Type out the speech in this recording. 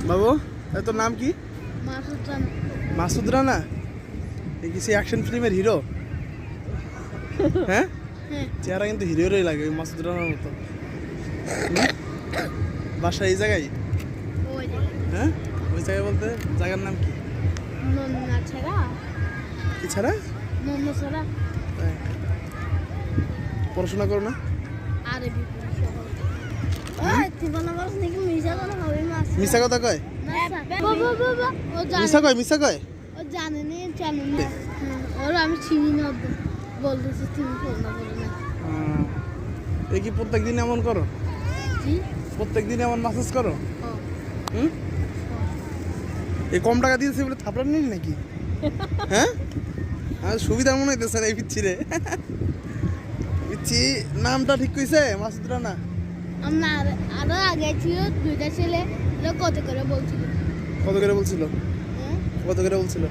বাবু তোর নাম কি? মাসুদ রানা। মাসুদ রানা? এই কি সে অ্যাকশন ফিল্মের হিরো? হ্যাঁ, চেহারা কিন্তু হিরোরই লাগে মাসুদ রানার মতো। বাসা এই জায়গায়? হ্যাঁ, ওই জায়গায় বলতে জায়গার নাম কি? নন্না ছাড়া কি ছাড়া? নন্না ছাড়া পড়াশোনা করো না? আরবি মিশা কথা কয়? ও মিশা কয়? মিশা কয়? জানে না ওর আমি চিনি না, বলতেছি তুমি ফোন না বলে না। এই কি প্রত্যেক দিন এমন করো? জি, প্রত্যেক দিন এমন মেসেজ করো? ও, হুম, এই কম টাকা দিয়েছে বলে থাপড়ার নিলি নাকি? হ্যাঁ, আর সুবিধা মনে হইতেছে না এই পিচ্ছি রে। পিচ্ছি নামটা ঠিক কইছে মাসুদ রানা? আমার আরো আগে ছিল দুইটা ছেলে, কত করে বলছিল। কত করে বলছিল? হ্যাঁ? কত করে বলছিল?